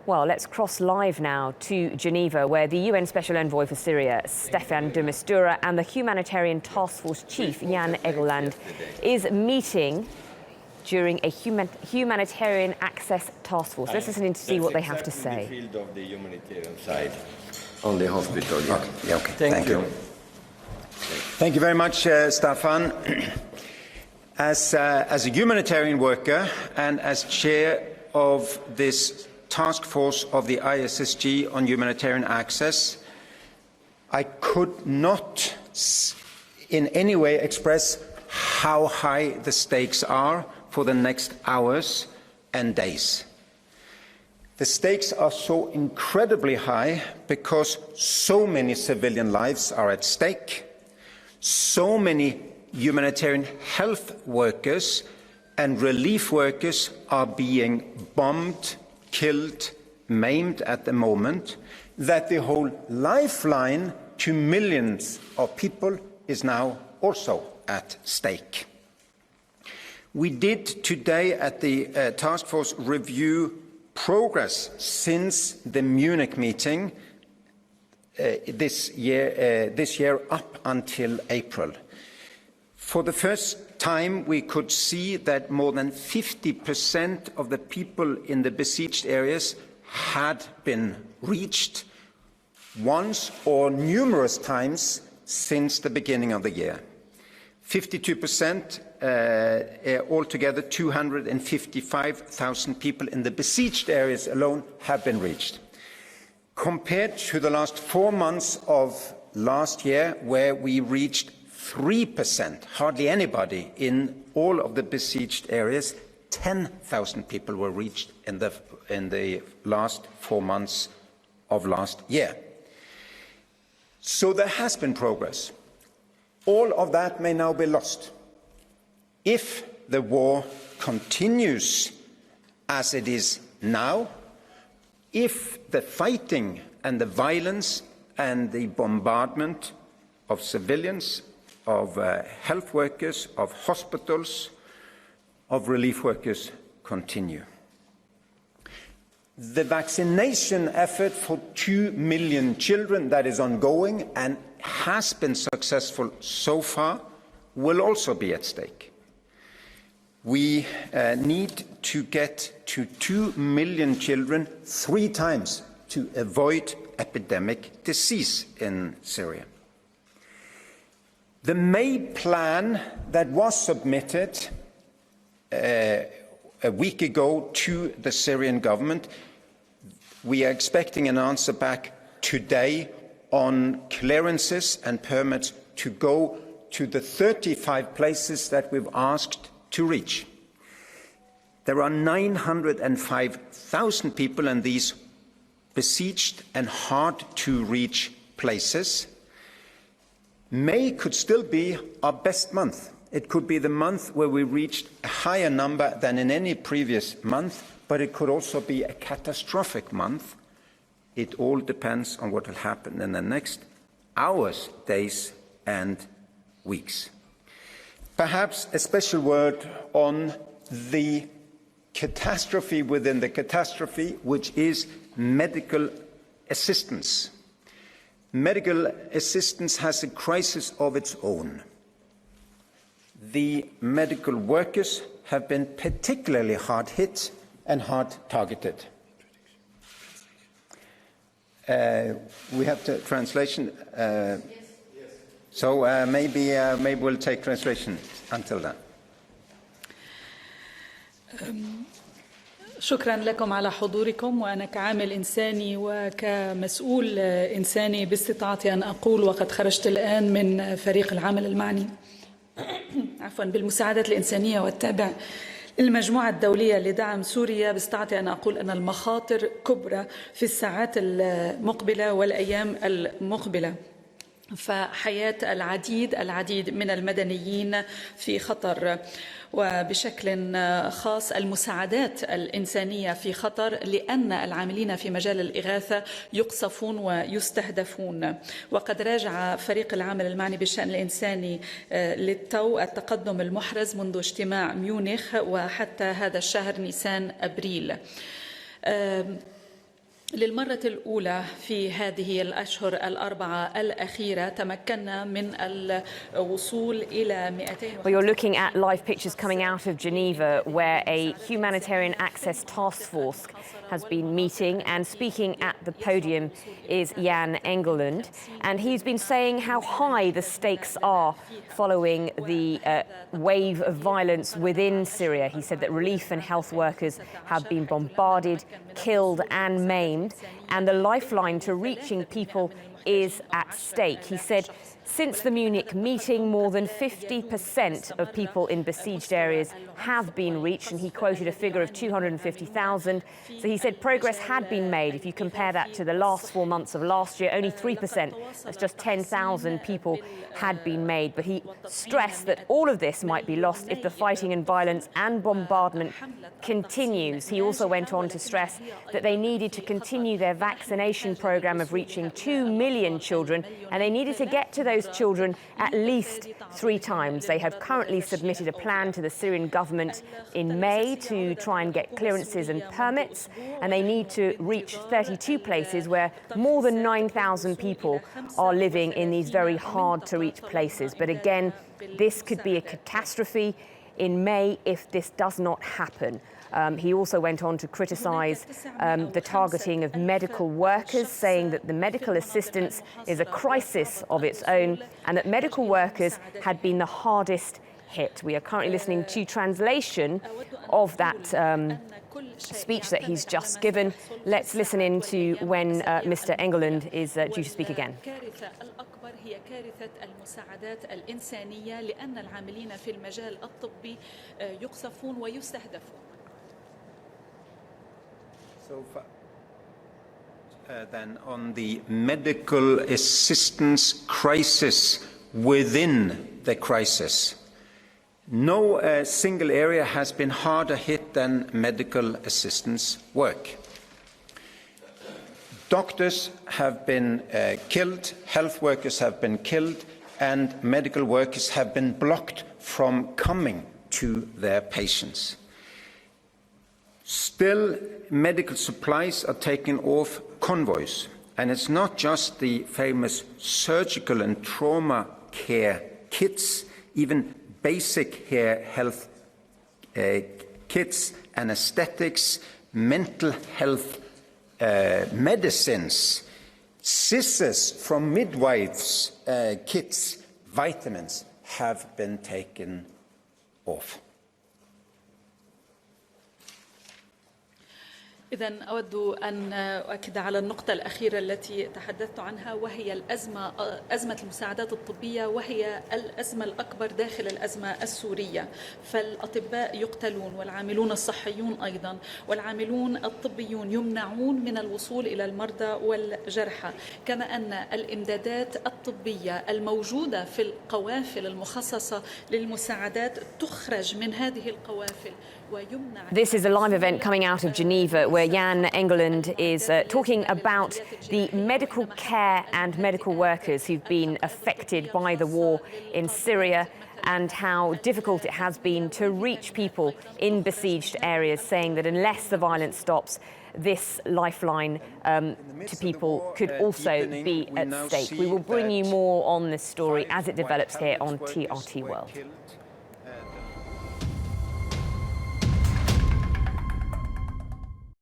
Well, let's cross live now to Geneva, where the UN Special Envoy for Syria, Staffan de Mistura, and the Humanitarian Task Force Chief, Jan Egeland, is meeting during a humanitarian access task force. Let's listen in to see what they have to say. The field of the humanitarian side, on the hospital. Okay. Thank you. Thank you very much, Staffan. As a humanitarian worker and as chair of this task force of the ISSG on humanitarian access, I could not in any way express how high the stakes are for the next hours and days. The stakes are so incredibly high because so many civilian lives are at stake, so many humanitarian health workers and relief workers are being bombed, killed, maimed at the moment, that the whole lifeline to millions of people is now also at stake. We did today at the task force review progress since the Munich meeting this year up until April. For the first time, we could see that more than 50% of the people in the besieged areas had been reached once or numerous times since the beginning of the year. 52%, altogether 255,000 people in the besieged areas alone have been reached. Compared to the last 4 months of last year, where we reached 3%, hardly anybody in all of the besieged areas, 10,000 people were reached in the last 4 months of last year. So there has been progress. All of that may now be lost if the war continues as it is now, if the fighting and the violence and the bombardment of civilians, of health workers, of hospitals, of relief workers continue. The vaccination effort for 2 million children that is ongoing and has been successful so far will also be at stake. We need to get to 2 million children 3 times to avoid epidemic disease in Syria. The May plan that was submitted a week ago to the Syrian government, we are expecting an answer back today on clearances and permits to go to the 35 places that we've asked to reach. There are 905,000 people in these besieged and hard to reach places. May could still be our best month. It could be the month where we reached a higher number than in any previous month, but it could also be a catastrophic month. It all depends on what will happen in the next hours, days, and weeks. Perhaps a special word on the catastrophe within the catastrophe, which is medical assistance. Medical assistance has a crisis of its own. The medical workers have been particularly hard hit and hard targeted. We have the translation. So maybe we'll take translation until then. شكرا لكم على حضوركم، وأنا كعامل إنساني وكمسؤول إنساني باستطاعتي أن أقول، وقد خرجت الآن من فريق العمل المعني بالمساعدات الإنسانية والتابع للمجموعة الدولية لدعم سوريا، باستطاعتي أن أقول أن المخاطر كبرى في الساعات المقبلة والأيام المقبلة. فحياة العديد من المدنيين في خطر، وبشكل خاص المساعدات الإنسانية في خطر، لأن العاملين في مجال الإغاثة يقصفون ويستهدفون. وقد راجع فريق العمل المعني بالشأن الإنساني للتو التقدم المحرز منذ اجتماع ميونخ وحتى هذا الشهر نيسان أبريل. للمرة الأولى في هذه الأشهر الأربعة الأخيرة تمكنا من الوصول إلى 200. Well, you're looking at live pictures coming out of Geneva, where a humanitarian access task force has been meeting, and speaking at the podium is Jan Egeland, and he's been saying how high the stakes are following the wave of violence within Syria. He said that relief and health workers have been bombarded, killed and maimed, and the lifeline to reaching people is at stake. He said since the Munich meeting, more than 50% of people in besieged areas have been reached, and he quoted a figure of 250,000. So he said progress had been made. If you compare that to the last 4 months of last year, only 3%, that's just 10,000 people had been made. But he stressed that all of this might be lost if the fighting and violence and bombardment continues. He also went on to stress that they needed to continue their vaccination program of reaching 2 million children, and they needed to get to those children at least 3 times. They have currently submitted a plan to the Syrian government in May to try and get clearances and permits, and they need to reach 32 places where more than 9,000 people are living in these very hard-to-reach places. But again, this could be a catastrophe in May if this does not happen. He also went on to criticise the targeting of medical workers, saying that the medical assistance is a crisis of its own and that medical workers had been the hardest hit. We are currently listening to translation of that speech that he's just given. Let's listen in to when Mr. Egeland is due to speak again. هي كارثة المساعدات الإنسانية لأن العاملين في المجال الطبي يقصفون ويستهدفون. So then on the medical assistance crisis within the crisis, no single area has been harder hit than medical assistance work. Doctors have been killed, health workers have been killed, and medical workers have been blocked from coming to their patients. Still, medical supplies are taken off convoys, and it's not just the famous surgical and trauma care kits, even basic health kits, anesthetics, mental health medicines, scissors from midwives' kits, vitamins have been taken off. إذن أود أن أؤكد على النقطة الأخيرة التي تحدثت عنها، وهي أزمة المساعدات الطبية، وهي الأزمة الأكبر داخل الأزمة السورية. فالأطباء يقتلون، والعاملون الصحيون أيضا، والعاملون الطبيون يمنعون من الوصول إلى المرضى والجرحى، كما أن الإمدادات الطبية الموجودة في القوافل المخصصة للمساعدات تخرج من هذه القوافل. This is a live event coming out of Geneva where Jan Egeland is talking about the medical care and medical workers who've been affected by the war in Syria and how difficult it has been to reach people in besieged areas, saying that unless the violence stops, this lifeline to people could also be at stake. We will bring you more on this story as it develops here on TRT World.